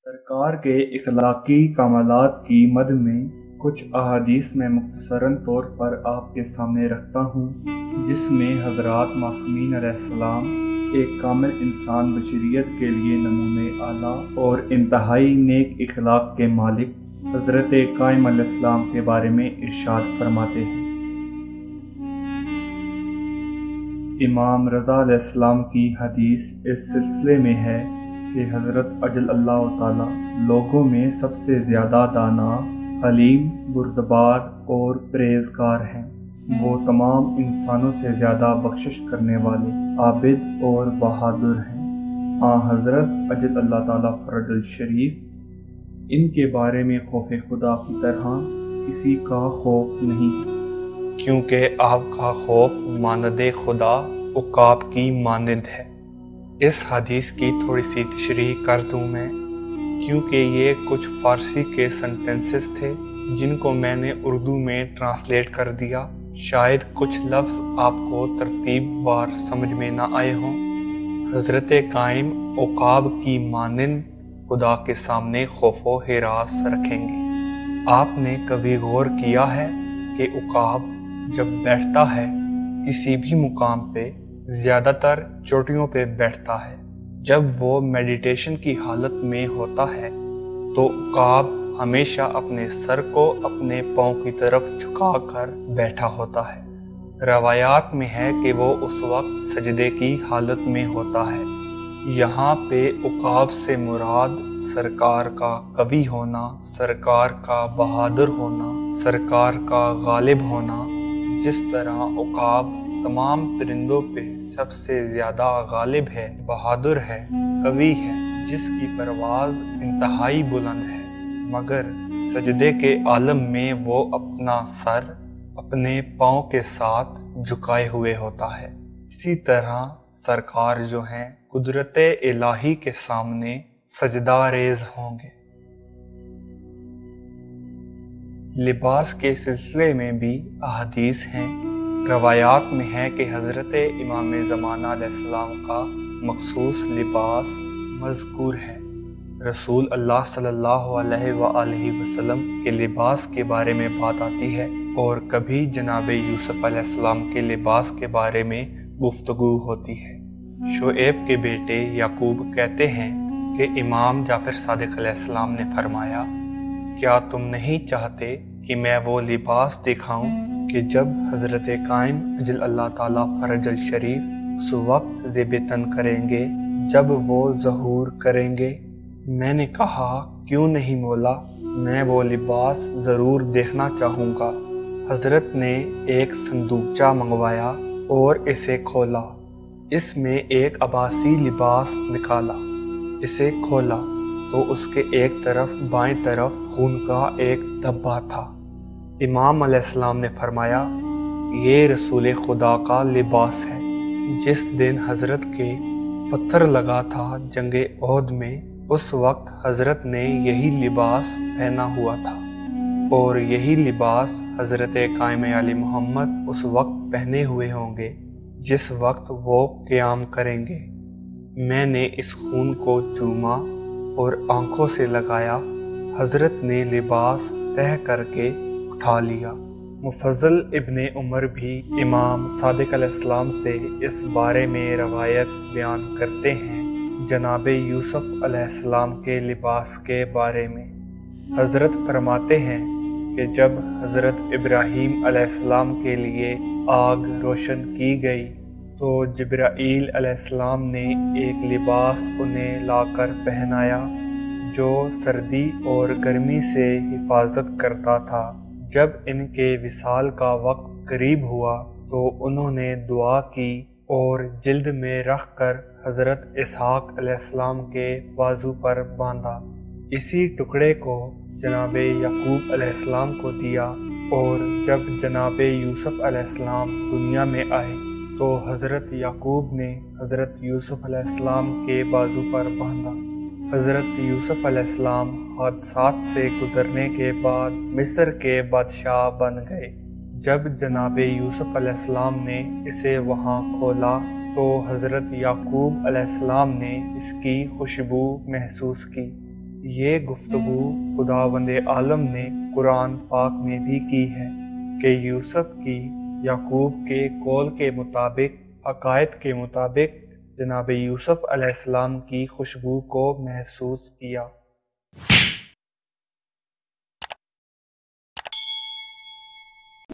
सरकार के इखलाकी कमालात की मद में कुछ अहादीस में मुख्तसरन तौर पर आपके सामने रखता हूँ, जिसमें हज़रात मासूमीन अलैहिस्सलाम एक कामिल इंसान बशरियत के लिए नमूने आला और इंतहाई नेक इखलाक के मालिक हज़रत काइम अलैहिस्सलाम के बारे में इरशाद फरमाते हैं। इमाम रज़ा अलैहिस्सलाम की हदीस इस सिलसिले में है कि हज़रत अजल अल्लाह ताला लोगों में सबसे ज़्यादा दाना, हलीम, बुर्दबार और परहेज़गार हैं। वो तमाम इंसानों से ज़्यादा बख्शिश करने वाले, आबिद और बहादुर हैं। हज़रत अजल अल्लाह ताला फ़रजुल शरीफ, इनके बारे में खौफ़ खुदा की तरह किसी का खौफ नहीं, क्योंकि आपका खौफ मानद खुदा उकाब की मानद है। इस हदीस की थोड़ी सी तशरीह कर दूँ मैं, क्योंकि ये कुछ फ़ारसी के सेंटेंसेस थे जिनको मैंने उर्दू में ट्रांसलेट कर दिया। शायद कुछ लफ्ज़ आपको तरतीब वार समझ में ना आए हों। हज़रत काइम उकाब की मानंद खुदा के सामने खौफो हिरास रखेंगे। आपने कभी गौर किया है कि उकाब जब बैठता है किसी भी मुकाम पे, ज़्यादातर चोटियों पे बैठता है। जब वो मेडिटेशन की हालत में होता है तो उकाब हमेशा अपने सर को अपने पाँव की तरफ झुकाकर बैठा होता है। रवायात में है कि वो उस वक्त सजदे की हालत में होता है। यहाँ पे उकाब से मुराद सरकार का कवी होना, सरकार का बहादुर होना, सरकार का गालिब होना। जिस तरह उकाब तमाम परिंदों पे सबसे ज़्यादा गालिब है, बहादुर है, कवी है, जिसकी परवाज़ इंतहाई बुलंद है, मगर सजदे के आलम में वो अपना सर अपने पाँव के साथ झुकाए हुए होता है। इसी तरह सरकार जो हैं कुदरत इलाही के सामने सजदा रेज़ होंगे। लिबास के सिलसिले में भी अहादीस हैं। रवायात में है कि हज़रत इमाम ज़माना अलैहिस्सलाम का मखसूस लिबास मज़कूर है। रसूल अल्लाह सल्लल्लाहु अलैहि वसल्लम के लिबास के बारे में बात आती है और कभी जनाब यूसुफ अलैहिस्सलाम के लिबास के बारे में गुफ्तगू होती है। शुएब के बेटे याकूब कहते हैं कि इमाम जाफ़र सादिक अलैहिस्सलाम ने फरमाया, क्या तुम नहीं चाहते कि मैं वो लिबास दिखाऊं कि जब हज़रत काइम अजल अल्लाह ताला फ़रजुल शरीफ उस वक्त ज़ेबतन करेंगे जब वो ज़हूर करेंगे। मैंने कहा, क्यों नहीं मौला, मैं वो लिबास ज़रूर देखना चाहूँगा। हज़रत ने एक संदूकचा मंगवाया और इसे खोला। इसमें एक अब्बासी लिबास निकाला। इसे खोला तो उसके एक तरफ बाएं तरफ खून का एक धब्बा था। इमाम अलैहिस्सलाम ने फरमाया, ये रसूल खुदा का लिबास है। जिस दिन हज़रत के पत्थर लगा था जंगे ओहद में, उस वक्त हज़रत ने यही लिबास पहना हुआ था और यही लिबास हज़रत काइम आले मोहम्मद उस वक्त पहने हुए होंगे जिस वक्त वो क़याम करेंगे। मैंने इस खून को चूमा और आंखों से लगाया। हज़रत ने लिबास तह करके उठा लिया। मुफज़्ज़ल इब्ने उमर भी इमाम सादिक अलैहिस्सलाम से इस बारे में रवायत बयान करते हैं, जनाब यूसुफ अलैहिस्सलाम के लिबास के बारे में। हज़रत फरमाते हैं कि जब हज़रत इब्राहीम अलैहिस्सलाम के लिए आग रोशन की गई तो जिब्राईल अलैहिस्सलाम ने एक लिबास उन्हें लाकर पहनाया जो सर्दी और गर्मी से हिफाजत करता था। जब इनके विसाल का वक्त करीब हुआ तो उन्होंने दुआ की और जिल्द में रख कर हज़रत इसहाक अलैहिस्सलाम के बाजू पर बांधा। इसी टुकड़े को जनाब याकूब अलैहिस्सलाम को दिया और जब जनाब यूसुफ अलैहिस्सलाम दुनिया में आए तो हज़रत याकूब ने हज़रत यूसुफ अलैहिस्सलाम के बाजू पर बांधा। हज़रत यूसुफ अलैहिस्सलाम हादसात से गुज़रने के बाद मिस्र के बादशाह बन गए। जब जनाब यूसुफ अलैहिस्सलाम ने इसे वहाँ खोला तो हज़रत याकूब अलैहिस्सलाम ने इसकी खुशबू महसूस की। یہ گفتگو خداوند عالم نے قرآن پاک میں بھی کی ہے کہ یوسف کی یعقوب کے قول کے مطابق عقائد کے مطابق جناب یوسف علیہ السلام کی خوشبو کو محسوس کیا۔